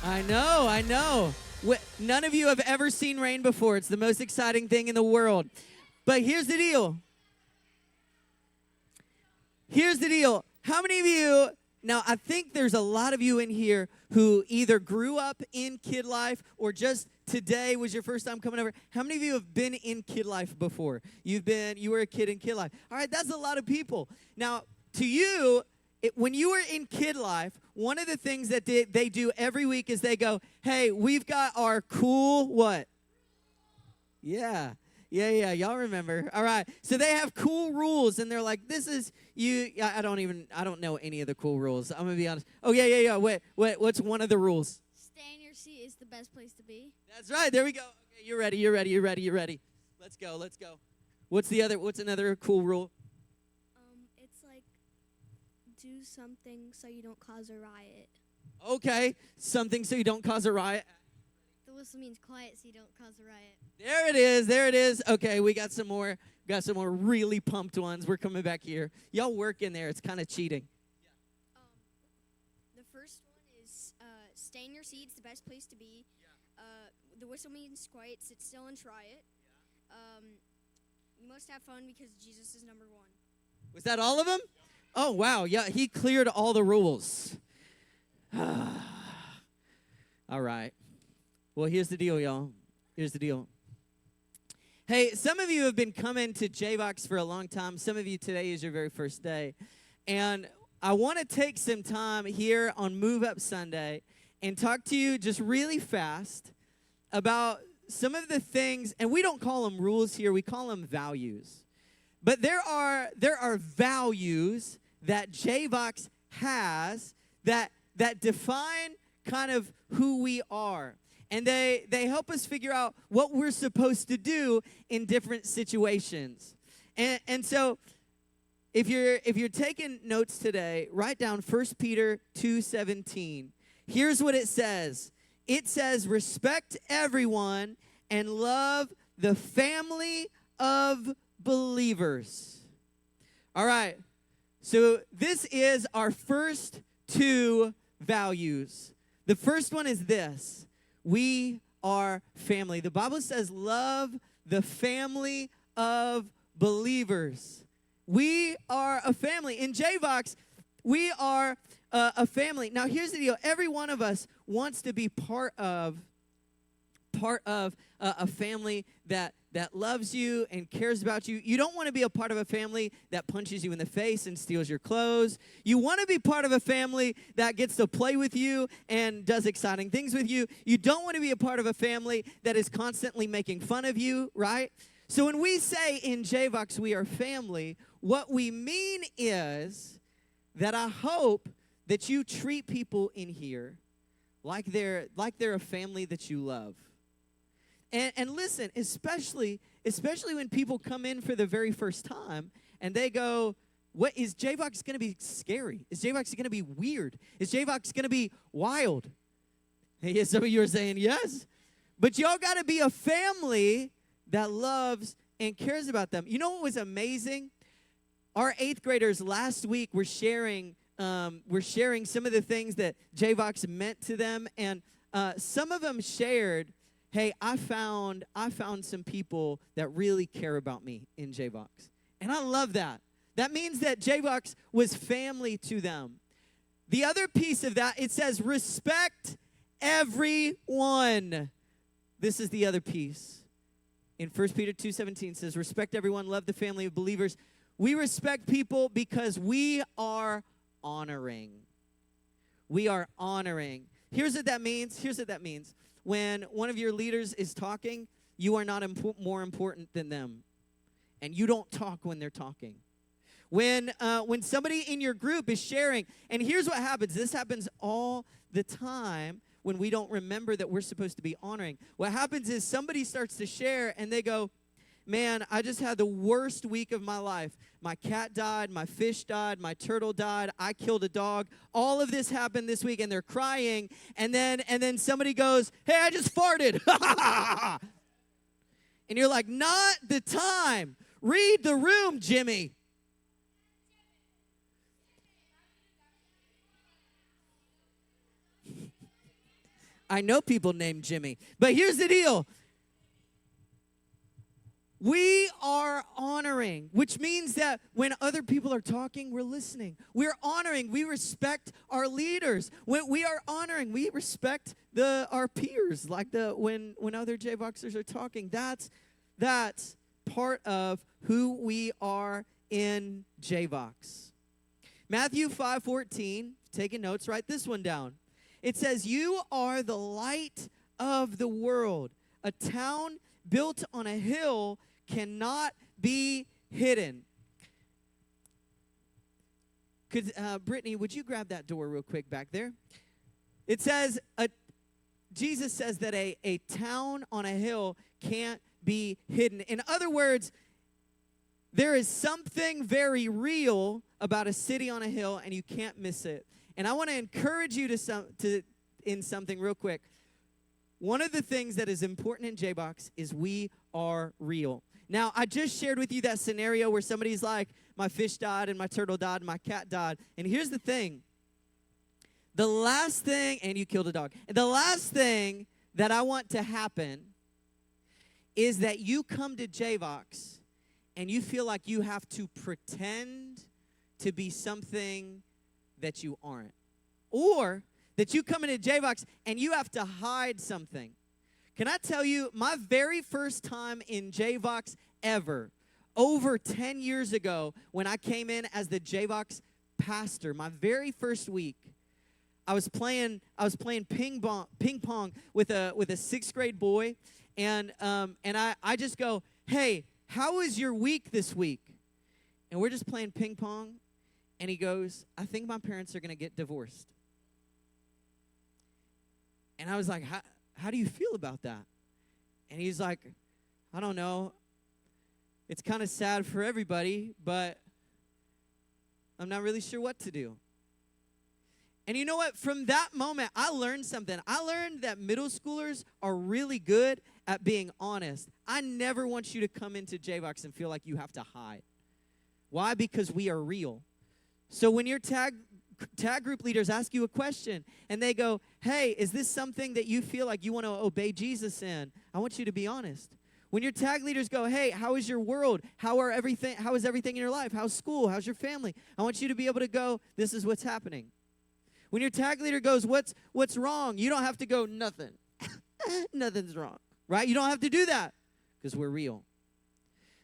I know, I know. None of you have ever seen rain before. It's the most exciting thing in the world. But here's the deal. Here's the deal. How many of you, now I think there's a lot of you in here who either grew up in kid life or just today was your first time coming over. How many of you have been in kid life before? You were a kid in kid life. All right, that's a lot of people. Now, to you, when you were in kid life, one of the things that they do every week is they go, hey, we've got our cool what? Yeah. Y'all remember. All right. So they have cool rules, and they're like, this is you. I don't know any of the cool rules. I'm going to be honest. Oh, yeah. Wait. What's one of the rules? Stay in your seat is the best place to be. That's right. There we go. Okay, you're ready. Let's go. What's another cool rule? It's like do something so you don't cause a riot. Okay. Something so you don't cause a riot. The whistle means quiet so you don't cause a riot. There it is. Okay, we got some more really pumped ones. We're coming back here. Y'all work in there. It's kind of cheating. The first one is stay in your seat. It's the best place to be. The whistle means quiet. Sit still and try it. You must have fun because Jesus is number one. Was that all of them? Oh, wow. Yeah, he cleared all the rules. All right. Well, here's the deal, y'all. Here's the deal. Hey, some of you have been coming to JVox for a long time. Some of you, today is your very first day. And I want to take some time here on Move Up Sunday and talk to you just really fast about some of the things, and we don't call them rules here, we call them values. But there are values that JVox has that define kind of who we are. And they help us figure out what we're supposed to do in different situations. And so if you're taking notes today, write down 1 Peter 2:17. Here's what it says. It says, respect everyone and love the family of believers. All right. So this is our first two values. The first one is this. We are family. The Bible says love the family of believers. We are a family. In JVox, we are a family. Now, here's the deal. Every one of us wants to be part of a family that loves you and cares about you. You don't want to be a part of a family that punches you in the face and steals your clothes. You want to be part of a family that gets to play with you and does exciting things with you. You don't want to be a part of a family that is constantly making fun of you, right? So when we say in JVox we are family, what we mean is that I hope that you treat people in here like they're a family that you love. And listen, especially when people come in for the very first time and they go, what is JVox going to be scary? Is JVox going to be weird? Is JVox going to be wild? Hey, some of you are saying yes. But y'all got to be a family that loves and cares about them. You know what was amazing? Our 8th graders last week were sharing some of the things that JVox meant to them. And some of them shared, hey, I found some people that really care about me in JVox. And I love that. That means that JVox was family to them. The other piece of that, it says respect everyone. This is the other piece. In 1 Peter 2:17 it says, respect everyone, love the family of believers. We respect people because we are honoring. We are honoring. Here's what that means. When one of your leaders is talking, you are not more important than them. And you don't talk when they're talking. When somebody in your group is sharing, and here's what happens. This happens all the time when we don't remember that we're supposed to be honoring. What happens is somebody starts to share, and they go, man, I just had the worst week of my life. My cat died, my fish died, my turtle died, I killed a dog. All of this happened this week, and they're crying. And then somebody goes, hey, I just farted. And you're like, not the time. Read the room, Jimmy. I know people named Jimmy. But here's the deal. We are honoring, which means that when other people are talking, we're listening. We're honoring. We respect our leaders. When we are honoring, we respect our peers, like when other J-Boxers are talking. That's part of who we are in J-Box. Matthew 5:14, taking notes, write this one down. It says, "You are the light of the world. A town built on a hill cannot be hidden." Brittany, would you grab that door real quick back there? It says, Jesus says that a town on a hill can't be hidden. In other words, there is something very real about a city on a hill, and you can't miss it. And I want to encourage you in something real quick. One of the things that is important in J-Box is we are real. Now, I just shared with you that scenario where somebody's like, my fish died and my turtle died and my cat died. And here's the thing. The last thing, and you killed a dog. The last thing that I want to happen is that you come to J-Box and you feel like you have to pretend to be something that you aren't. Or that you come into J-Box and you have to hide something. Can I tell you, my very first time in J-Box ever, over 10 years ago, when I came in as the J-Box pastor, my very first week, I was playing ping pong with a sixth grade boy, and I just go, "Hey, how was your week this week?" And we're just playing ping pong, and he goes, "I think my parents are gonna get divorced." And I was like, How do you feel about that? And he's like, "I don't know. It's kind of sad for everybody, but I'm not really sure what to do." And you know what? From that moment, I learned something. I learned that middle schoolers are really good at being honest. I never want you to come into J-Box and feel like you have to hide. Why? Because we are real. So when your tag group leaders ask you a question and they go, "Hey, is this something that you feel like you want to obey Jesus in?" I want you to be honest. When your tag leaders go, "Hey, how is your world? How is everything in your life? How's school? How's your family?" I want you to be able to go, "This is what's happening." When your tag leader goes, "What's wrong?" You don't have to go, "Nothing." Nothing's wrong, right? You don't have to do that because we're real.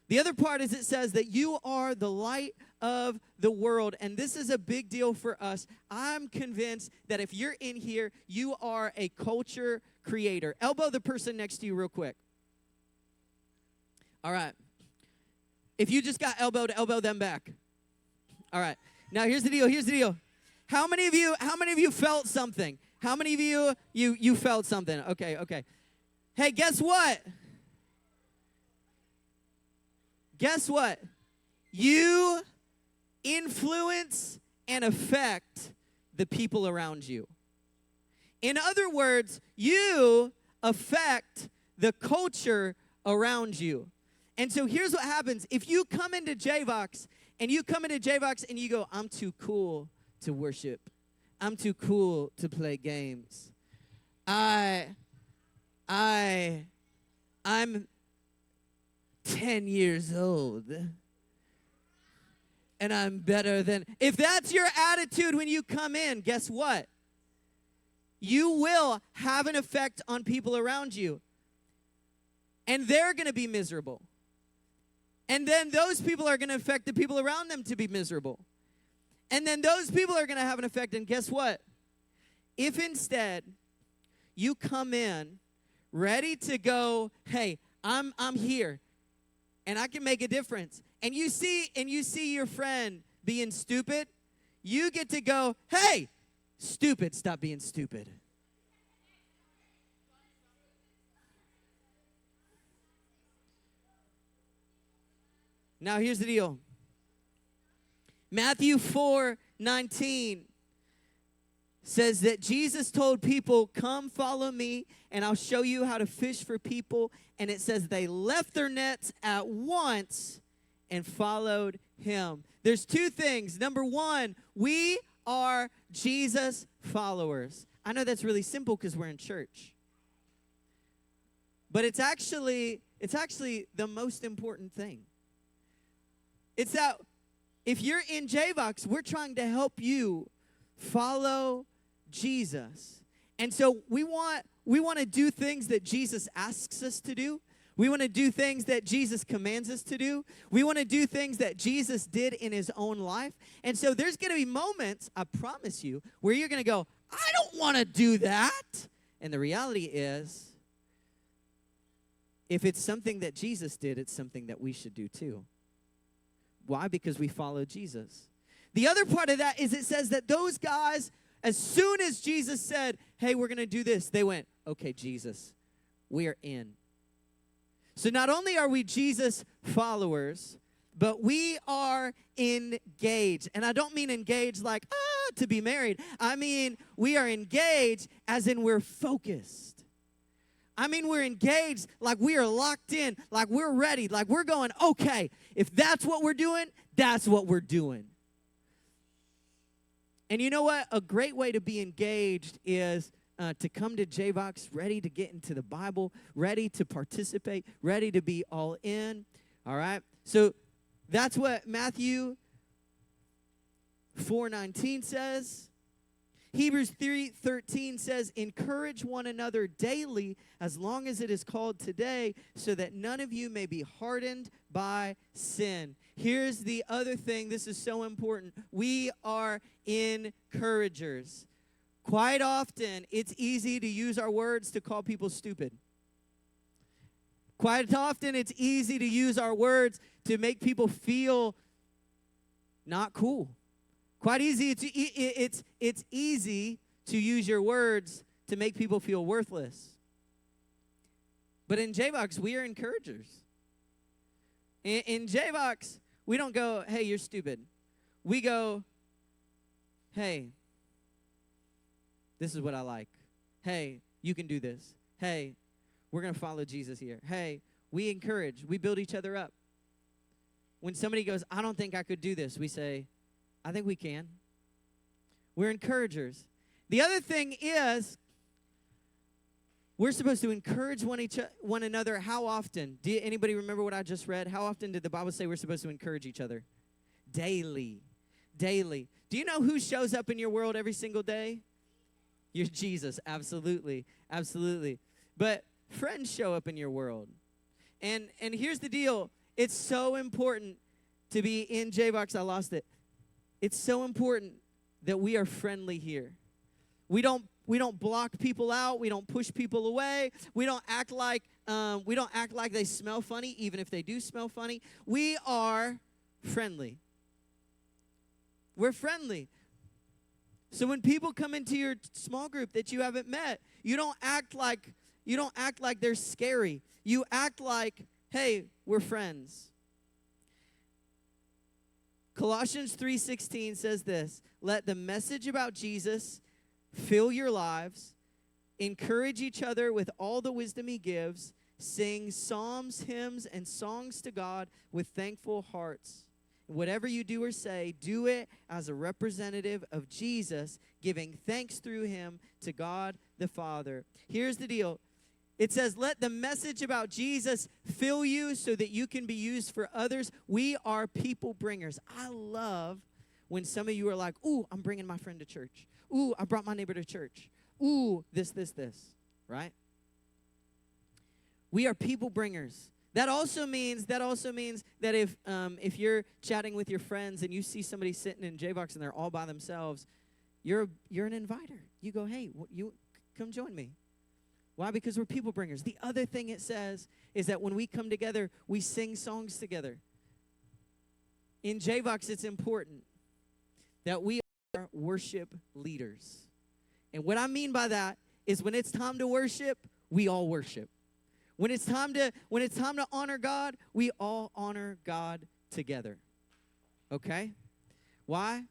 The other part is it says that you are the light of the world, and this is a big deal for us. I'm convinced that if you're in here, you are a culture creator. Elbow the person next to you real quick. All right. If you just got elbowed, elbow them back. All right. Now here's the deal. How many of you felt something? How many of you felt something? Okay. Hey, guess what? Guess what? You influence and affect the people around you. In other words, you affect the culture around you. And so here's what happens. If you come into J-Box and you go, "I'm too cool to worship. I'm too cool to play games. I'm 10 years old. And I'm better than..." If that's your attitude when you come in, guess what? You will have an effect on people around you. And they're going to be miserable. And then those people are going to affect the people around them to be miserable. And then those people are going to have an effect. And guess what? If instead you come in ready to go, "Hey, I'm here. And I can make a difference." And you see your friend being stupid, you get to go, "Hey, stupid, stop being stupid." Now here's the deal. Matthew 4:19 says that Jesus told people, "Come follow me and I'll show you how to fish for people." And it says they left their nets at once and followed him. There's two things. Number one, we are Jesus followers. I know that's really simple because we're in church. But it's actually the most important thing. It's that if you're in JVox, we're trying to help you follow Jesus. And so we want to do things that Jesus asks us to do. We want to do things that Jesus commands us to do. We want to do things that Jesus did in his own life. And so there's going to be moments, I promise you, where you're going to go, I don't want to do that. And the reality is, if it's something that Jesus did, it's something that we should do too. Why? Because we follow Jesus. The other part of that is it says that those guys, as soon as Jesus said, hey, we're going to do this, they went, okay, Jesus, we are in. So not only are we Jesus followers, but we are engaged. And I don't mean engaged like, to be married. I mean, we are engaged as in we're focused. I mean, we're engaged like we are locked in, like we're ready, like we're going, okay, if that's what we're doing, that's what we're doing. And you know what? A great way to be engaged is to come to JVox ready to get into the Bible, ready to participate, ready to be all in. All right? So that's what Matthew 4:19 says. Hebrews 3:13 says, encourage one another daily as long as it is called today, so that none of you may be hardened by sin. Here's the other thing. This is so important. We are encouragers. Quite often, it's easy to use our words to call people stupid. Quite often, it's easy to use our words to make people feel not cool. Quite easy. It's easy to use your words to make people feel worthless. But in JVox, we are encouragers. In JVox, we don't go, hey, you're stupid. We go, hey, this is what I like. Hey, you can do this. Hey, we're going to follow Jesus here. Hey, we encourage. We build each other up. When somebody goes, I don't think I could do this, we say, I think we can. We're encouragers. The other thing is, we're supposed to encourage one another. How often? Anybody remember what I just read? How often did the Bible say we're supposed to encourage each other? Daily. Daily. Do you know who shows up in your world every single day? You're Jesus. Absolutely. Absolutely. But friends show up in your world. And here's the deal. It's so important to be in JVox. I lost it. It's so important that we are friendly here. We don't block people out. We don't push people away. We don't act like they smell funny, even if they do smell funny. We are friendly. We're friendly. So when people come into your small group that you haven't met, you don't act like they're scary. You act like, hey, we're friends. Colossians 3:16 says this, let the message about Jesus fill your lives, encourage each other with all the wisdom he gives, sing psalms, hymns, and songs to God with thankful hearts. Whatever you do or say, do it as a representative of Jesus, giving thanks through him to God the Father. Here's the deal. It says, let the message about Jesus fill you so that you can be used for others. We are people bringers. I love when some of you are like, ooh, I'm bringing my friend to church. Ooh, I brought my neighbor to church. Ooh, this, right? We are people bringers. That also means that if you're chatting with your friends and you see somebody sitting in JVox and they're all by themselves, you're an inviter. You go, hey, you come join me. Why? Because we're people bringers. The other thing it says is that when we come together, we sing songs together. In JVox, it's important that we are worship leaders. And what I mean by that is when it's time to worship, we all worship. When it's time to honor God, we all honor God together. Okay? Why?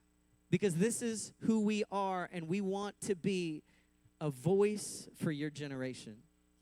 Because this is who we are, and we want to be a voice for your generation.